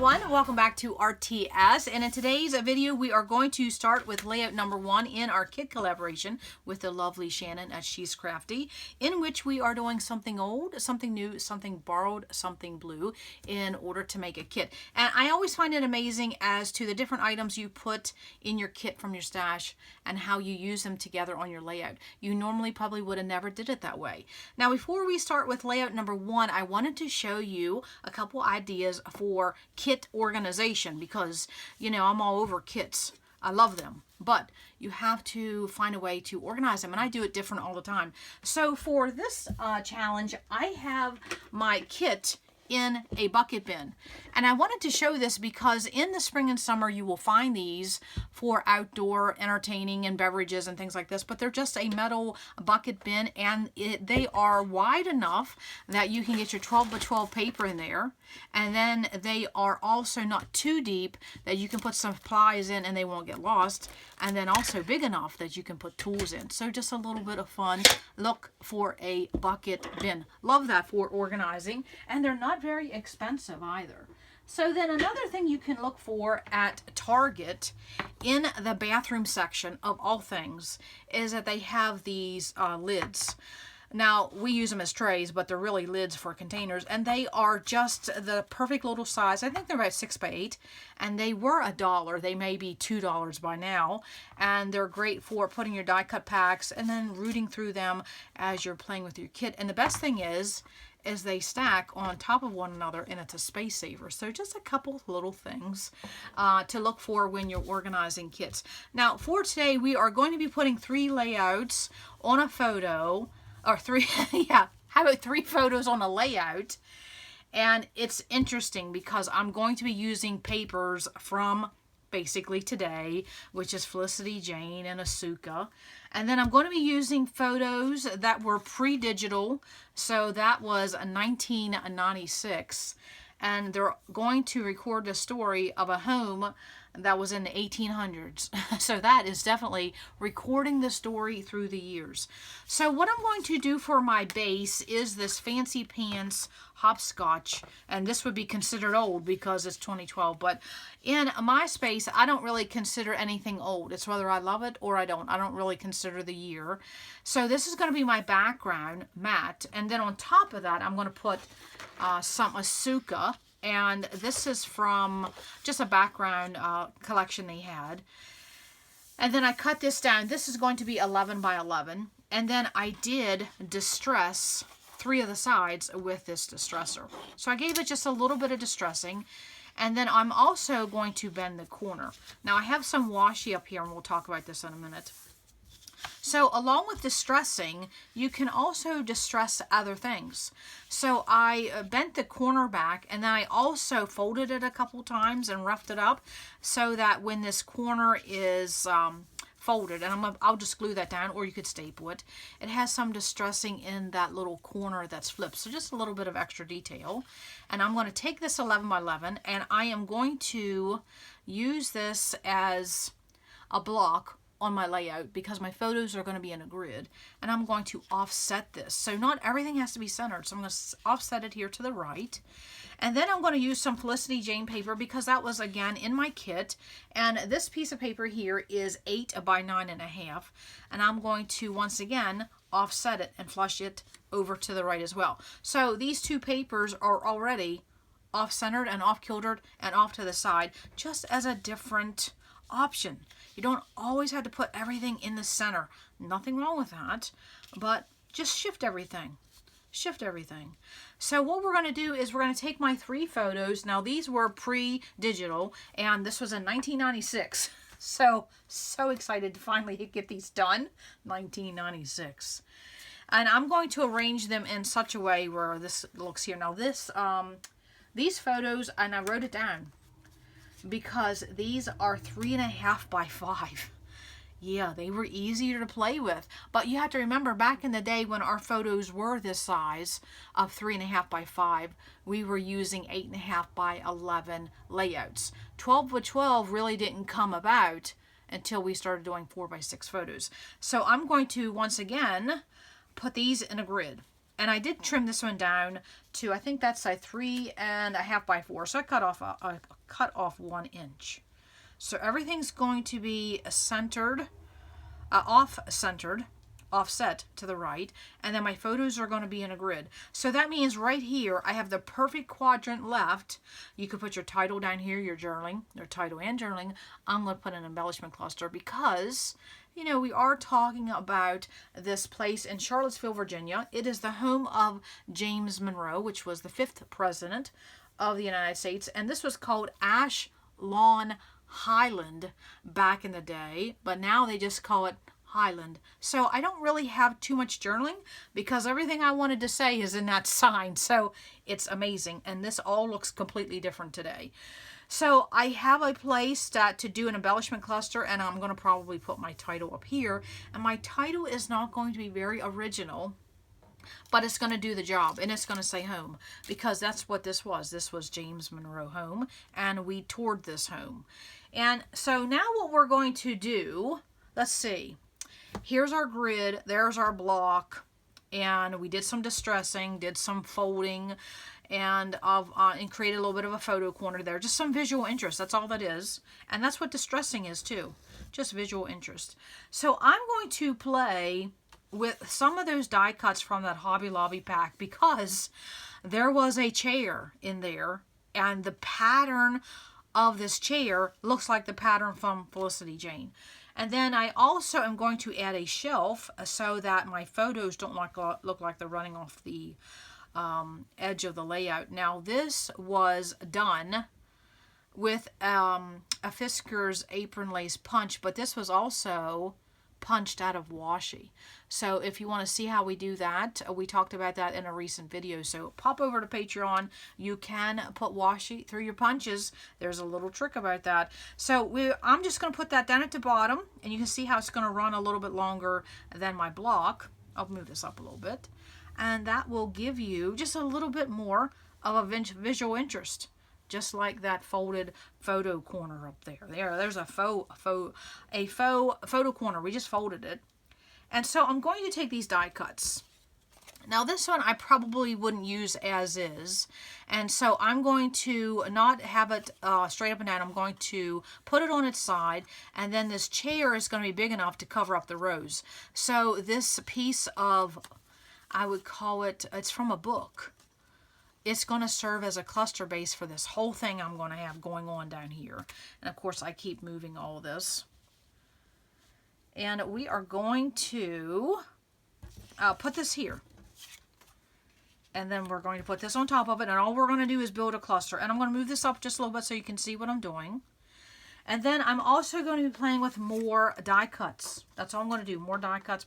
No.1. Welcome back to RTS, and in today's video we are going to start with layout number 1 in our kit collaboration with the lovely Shannon at She's Crafty, in which we are doing something old, something new, something borrowed, something blue in order to make a kit. And I always find it amazing as to the different items you put in your kit from your stash and how you use them together on your layout. You normally probably would have never did it that way. Now before we start with layout number 1, I wanted to show you a couple ideas for kit organization because, you know, I'm all over kits. I love them, but you have to find a way to organize them, and I do it different all the time. So for this challenge, I have my kit in a bucket bin, and I wanted to show this because in the spring and summer you will find these for outdoor entertaining and beverages and things like this, but they're just a metal bucket bin, and they are wide enough that you can get your 12 by 12 paper in there, and then they are also not too deep that you can put some supplies in and they won't get lost, and then also big enough that you can put tools in. So just a little bit of fun. Look for a bucket bin. Love that for organizing, and they're not very expensive either. So then another thing you can look for at Target in the bathroom section of all things is that they have these lids. Now, we use them as trays, but they're really lids for containers, and they are just the perfect little size. I think they're about 6 by 8, and they were $1. They may be $2 by now, and they're great for putting your die cut packs and then rooting through them as you're playing with your kit. And the best thing is they stack on top of one another, and it's a space saver. So just a couple little things to look for when you're organizing kits. Now, for today, we are going to be putting 3 layouts on a photo, or 3, yeah, how about 3 photos on a layout? And it's interesting because I'm going to be using papers from basically today, which is Felicity Jane and Asuka. And then I'm going to be using photos that were pre-digital, so that was 1996. And they're going to record the story of a home that was in the 1800s. So that is definitely recording the story through the years. So what I'm going to do for my base is this Fancy Pants hopscotch, and this would be considered old because it's 2012, but in my space I don't really consider anything old. It's whether I love it or I don't. I don't really consider the year. So this is going to be my background matte, and then on top of that I'm going to put some Asuka. And this is from just a background collection they had. And then I cut this down. This is going to be 11 by 11. And then I did distress 3 of the sides with this distressor. So I gave it just a little bit of distressing. And then I'm also going to bend the corner. Now I have some washi up here, and we'll talk about this in a minute. So along with distressing, you can also distress other things. So I bent the corner back, and then I also folded it a couple times and roughed it up so that when this corner is folded, and I'll just glue that down, or you could staple it, it has some distressing in that little corner that's flipped. So just a little bit of extra detail. And I'm going to take this 11 by 11, and I am going to use this as a block on my layout because my photos are going to be in a grid, and I'm going to offset this. So not everything has to be centered. So I'm going to offset it here to the right. And then I'm going to use some Felicity Jane paper because that was again in my kit. And this piece of paper here is 8 by 9.5. And I'm going to once again offset it and flush it over to the right as well. So these 2 papers are already off-centered and off-kiltered and off to the side, just as a different option. You don't always have to put everything in the center. Nothing wrong with that, but just shift everything. Shift everything. So what we're going to do is we're going to take my 3 photos. Now these were pre-digital, and this was in 1996. So excited to finally get these done. 1996. And I'm going to arrange them in such a way where this looks here. Now this, these photos, and I wrote it down, because these are 3.5 by 5. Yeah, they were easier to play with. But you have to remember, back in the day when our photos were this size of 3.5 by 5, we were using 8.5 by 11 layouts. 12 by 12 really didn't come about until we started doing 4 by 6 photos. So I'm going to, once again, put these in a grid. And I did trim this one down to, I think that's a 3.5 by 4. So I cut off 1 inch. So everything's going to be centered, off-centered, offset to the right, and then my photos are going to be in a grid. So that means right here I have the perfect quadrant left. You could put your title down here, your journaling, your title and journaling. I'm going to put an embellishment cluster because, you know, we are talking about this place in Charlottesville, Virginia. It is the home of James Monroe, which was the 5th president of the United States, and this was called Ash Lawn Highland back in the day, but now they just call it Highland. So I don't really have too much journaling because everything I wanted to say is in that sign. So it's amazing. And this all looks completely different today. So I have a place to do an embellishment cluster, and I'm going to probably put my title up here. And my title is not going to be very original, but it's going to do the job, and it's going to say home, because that's what this was. This was James Monroe home, and we toured this home. And so now what we're going to do, let's see. Here's our grid, there's our block, and we did some distressing, did some folding, and created a little bit of a photo corner there. Just some visual interest, that's all that is. And that's what distressing is too, just visual interest. So I'm going to play with some of those die cuts from that Hobby Lobby pack because there was a chair in there, and the pattern of this chair looks like the pattern from Felicity Jane. And then I also am going to add a shelf so that my photos don't look like they're running off the edge of the layout. Now this was done with a Fisker's apron lace punch, but this was also punched out of washi. So if you want to see how we do that, we talked about that in a recent video. So pop over to Patreon. You can put washi through your punches. There's a little trick about that. So I'm just going to put that down at the bottom, and you can see how it's going to run a little bit longer than my block. I'll move this up a little bit, and that will give you just a little bit more of a visual interest. Just like that folded photo corner up there. There's a faux photo corner. We just folded it. And so I'm going to take these die cuts. Now this one I probably wouldn't use as is. And so I'm going to not have it straight up and down. I'm going to put it on its side. And then this chair is going to be big enough to cover up the rows. So this piece of, I would call it, it's from a book. It's going to serve as a cluster base for this whole thing I'm going to have going on down here. And of course I keep moving all of this. And we are going to put this here. And then we're going to put this on top of it. And all we're going to do is build a cluster. And I'm going to move this up just a little bit so you can see what I'm doing. And then I'm also going to be playing with more die cuts. That's all I'm going to do. More die cuts,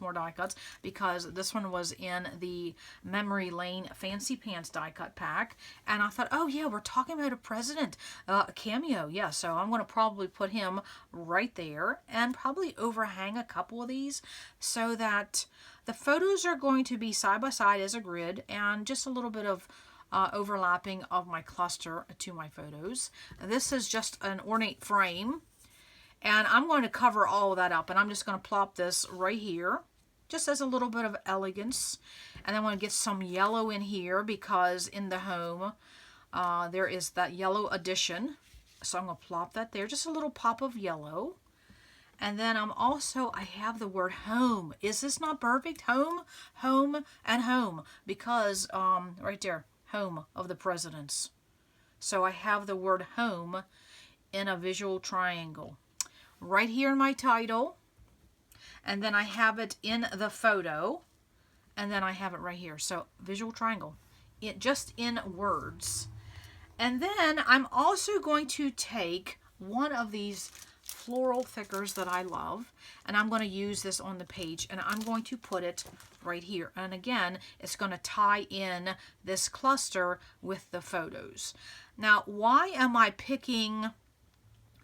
because this one was in the Memory Lane Fancy Pants die cut pack. And I thought, oh yeah, we're talking about a president, a cameo. Yeah, so I'm going to probably put him right there and probably overhang a couple of these so that the photos are going to be side by side as a grid, and just a little bit of overlapping of my cluster to my photos. This is just an ornate frame, and I'm going to cover all of that up, and I'm just going to plop this right here just as a little bit of elegance. And I want to get some yellow in here because in the home there is that yellow addition, so I'm going to plop that there, just a little pop of yellow. And then I have the word home. Is this not perfect? Home, home, and home, because right there, home of the presidents. So I have the word home in a visual triangle right here in my title, and then I have it in the photo, and then I have it right here. So visual triangle, just in words. And then I'm also going to take one of these floral thickers that I love, and I'm going to use this on the page, and I'm going to put it right here. And again, it's going to tie in this cluster with the photos. Now, why am I picking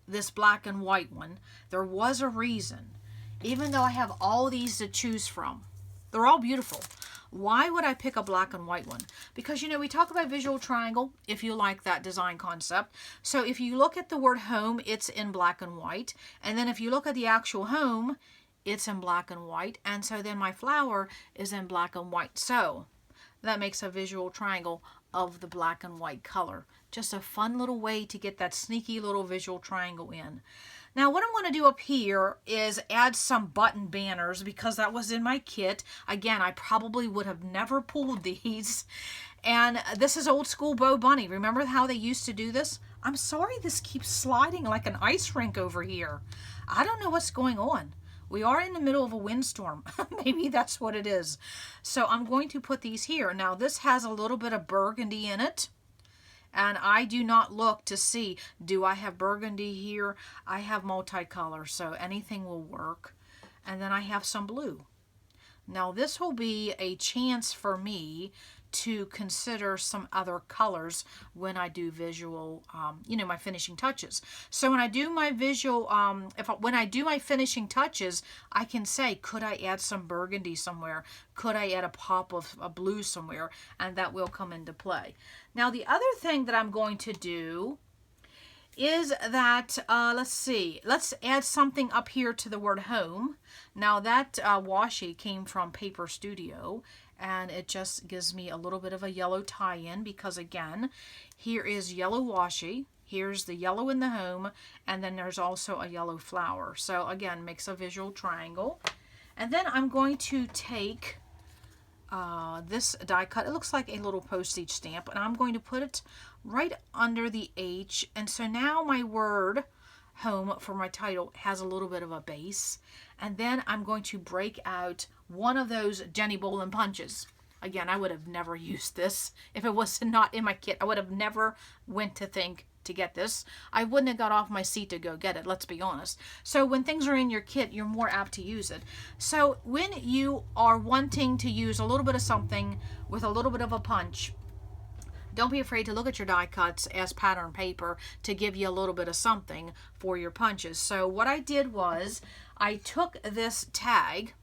this black and white one? There was a reason. Even though I have all these to choose from, they're all beautiful. Why would I pick a black and white one? Because, you know, we talk about visual triangle, if you like that design concept. So if you look at the word home, it's in black and white. And then if you look at the actual home, it's in black and white. And so then my flower is in black and white. So that makes a visual triangle of the black and white color. Just a fun little way to get that sneaky little visual triangle in. Now what I'm going to do up here is add some button banners because that was in my kit. Again, I probably would have never pulled these. And this is old school Bo Bunny. Remember how they used to do this? I'm sorry this keeps sliding like an ice rink over here. I don't know what's going on. We are in the middle of a windstorm. Maybe that's what it is. So I'm going to put these here. Now this has a little bit of burgundy in it. And I do not look to see, do I have burgundy here? I have multicolor, so anything will work. And then I have some blue. Now this will be a chance for me to consider some other colors when I do visual, my finishing touches. So when I do my visual, when I do my finishing touches, I can say, could I add some burgundy somewhere? Could I add a pop of a blue somewhere? And that will come into play. Now the other thing that I'm going to do is that, let's add something up here to the word home. Now that washi came from Paper Studio, and it just gives me a little bit of a yellow tie-in because again, here is yellow washi, here's the yellow in the home, and then there's also a yellow flower. So again, makes a visual triangle. And then I'm going to take this die cut. It looks like a little postage stamp, and I'm going to put it right under the H. And so now my word home for my title has a little bit of a base. And then I'm going to break out one of those Jenny Bolin punches. Again, I would have never used this if it was not in my kit. I would have never went to think to get this. I wouldn't have got off my seat to go get it, let's be honest. So when things are in your kit, you're more apt to use it. So when you are wanting to use a little bit of something with a little bit of a punch, don't be afraid to look at your die cuts as pattern paper to give you a little bit of something for your punches. So what I did was I took this tag,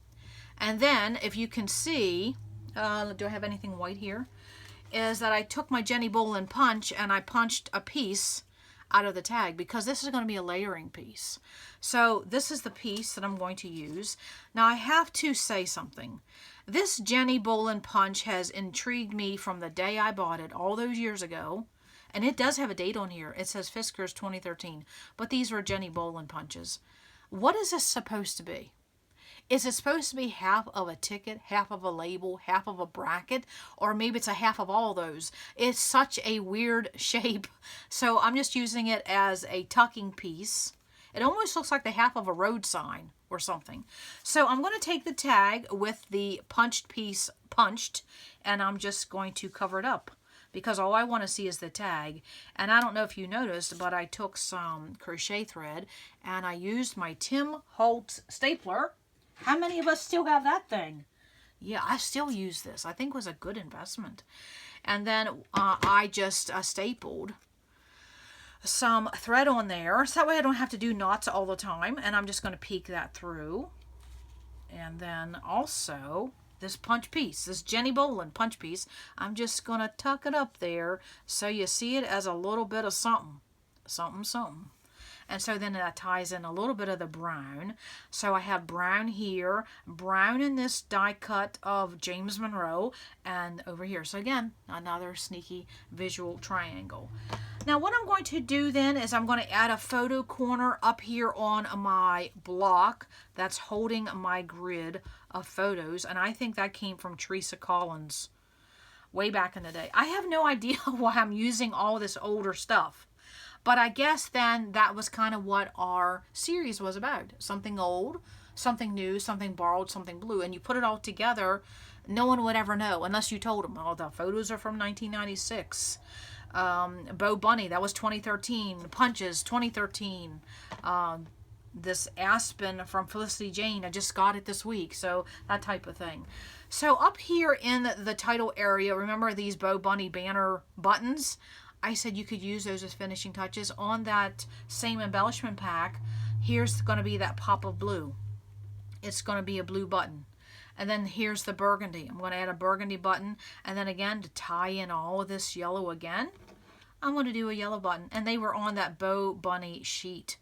and then if you can see, do I have anything white here? Is that I took my Jenny Bolin punch and I punched a piece out of the tag because this is going to be a layering piece. So this is the piece that I'm going to use. Now I have to say something. This Jenny Bolin punch has intrigued me from the day I bought it all those years ago. And it does have a date on here. It says Fiskars 2013. But these were Jenny Bolin punches. What is this supposed to be? Is it supposed to be half of a ticket, half of a label, half of a bracket? Or maybe it's a half of all those. It's such a weird shape. So I'm just using it as a tucking piece. It almost looks like the half of a road sign or something. So I'm going to take the tag with the punched piece punched, and I'm just going to cover it up because all I want to see is the tag. And I don't know if you noticed, but I took some crochet thread and I used my Tim Holtz stapler. How many of us still have that thing? Yeah, I still use this. I think it was a good investment. And then I just stapled some thread on there, so that way I don't have to do knots all the time. And I'm just going to peek that through. And then also this punch piece, this Jenny Bolin punch piece, I'm just going to tuck it up there so you see it as a little bit of something, something, something. And so then that ties in a little bit of the brown. So I have brown here, brown in this die cut of James Monroe, and over here. So again, another sneaky visual triangle. Now what I'm going to do then is I'm going to add a photo corner up here on my block that's holding my grid of photos. And I think that came from Teresa Collins way back in the day. I have no idea why I'm using all this older stuff. But I guess then that was kind of what our series was about. Something old, something new, something borrowed, something blue. And you put it all together, no one would ever know unless you told them. Oh, the photos are from 1996. Bo Bunny, that was 2013. Punches, 2013. This Aspen from Felicity Jane, I just got it this week. So that type of thing. So up here in the title area, remember these Bo Bunny banner buttons? I said you could use those as finishing touches. On that same embellishment pack, here's going to be that pop of blue. It's going to be a blue button. And then here's the burgundy. I'm going to add a burgundy button. And then again, to tie in all of this yellow again, I'm going to do a yellow button. And they were on that Bo Bunny sheet.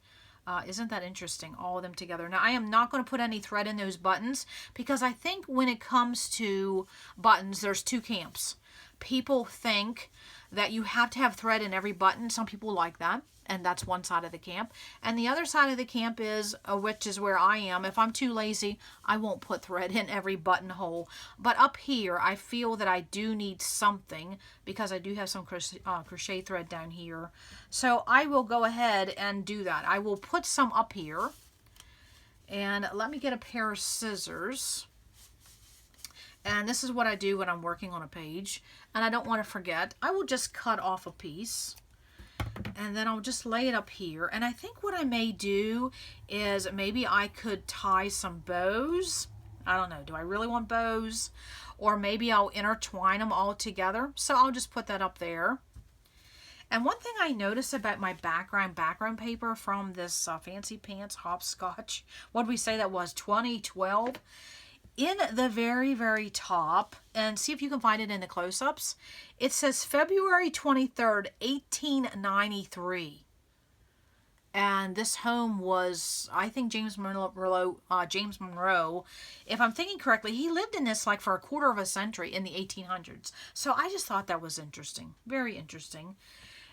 Isn't that interesting? All of them together. Now, I am not going to put any thread in those buttons because I think when it comes to buttons, there's two camps. People think that you have to have thread in every button. Some people like that, and that's one side of the camp. And the other side of the camp is, which is where I am, if I'm too lazy, I won't put thread in every buttonhole. But up here, I feel that I do need something because I do have some crochet thread down here. So I will go ahead and do that. I will put some up here. And let me get a pair of scissors. And this is what I do when I'm working on a page. And I don't want to forget. I will just cut off a piece. And then I'll just lay it up here. And I think what I may do is maybe I could tie some bows. I don't know. Do I really want bows? Or maybe I'll intertwine them all together. So I'll just put that up there. And one thing I noticed about my background paper from this Fancy Pants Hopscotch, what did we say that was, 2012? In the very, very top, and see if you can find it in the close-ups, it says February 23rd, 1893. And this home was, I think James Monroe, if I'm thinking correctly, he lived in this like for a quarter of a century in the 1800s. So I just thought that was interesting. Very interesting.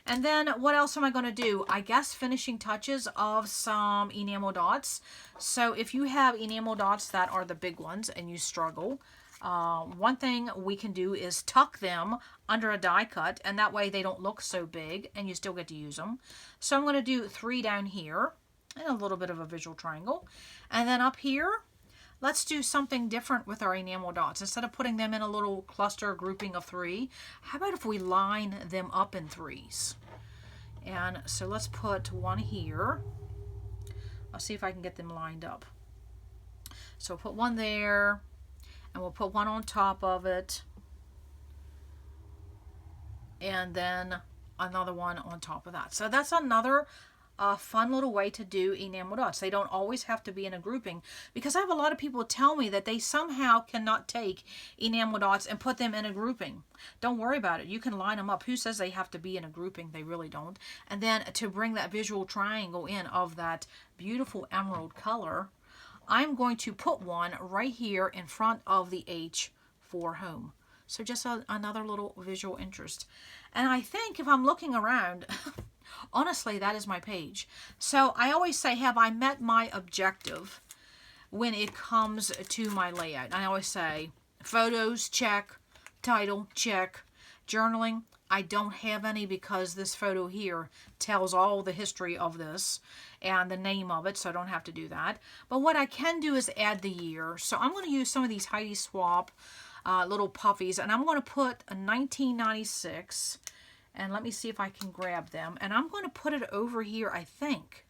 And then what else am I going to do? I guess finishing touches of some enamel dots. So if you have enamel dots that are the big ones and you struggle, one thing we can do is tuck them under a die cut, and that way they don't look so big and you still get to use them. So I'm going to do 3 down here and a little bit of a visual triangle. And then up here, let's do something different with our enamel dots. Instead of putting them in a little cluster grouping of 3, how about if we line them up in 3s? And so let's put one here. I'll see if I can get them lined up. So put one there, and we'll put one on top of it, and then another one on top of that. So that's another fun little way to do enamel dots. They don't always have to be in a grouping, because I have a lot of people tell me that they somehow cannot take enamel dots and put them in a grouping. Don't worry about it. You can line them up. Who says they have to be in a grouping? They really don't. And then to bring that visual triangle in of that beautiful emerald color, I'm going to put one right here in front of the H for home. So just another little visual interest. And I think if I'm looking around, honestly, that is my page. So I always say, have I met my objective when it comes to my layout? I always say, photos, check. Title, check. Journaling, I don't have any because this photo here tells all the history of this and the name of it, so I don't have to do that. But what I can do is add the year. So I'm going to use some of these Heidi Swapp little puffies, and I'm going to put a 1996, and let me see if I can grab them, and I'm going to put it over here, I think.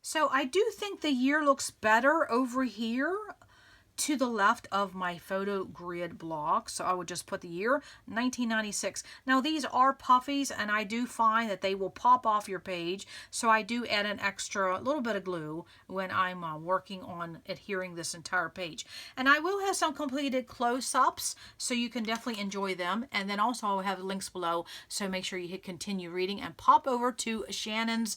So I do think the year looks better over here to the left of my photo grid block. So I would just put the year 1996. Now these are puffies, and I do find that they will pop off your page. So I do add an extra little bit of glue when I'm working on adhering this entire page. And I will have some completed close-ups, so you can definitely enjoy them. And then also I'll have links below, so make sure you hit continue reading and pop over to Shannon's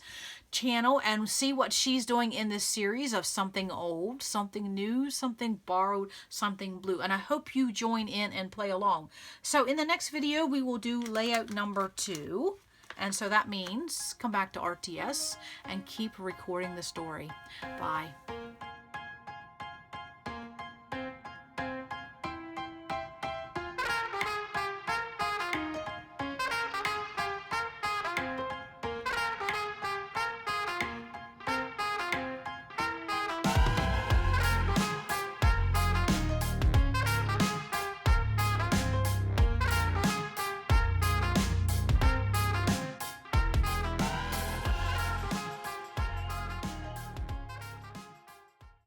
channel and see what she's doing in this series of something old, something new, something borrowed, something blue. And I hope you join in and play along. So in the next video, we will do layout number 2. And so that means come back to RTS and keep recording the story. Bye.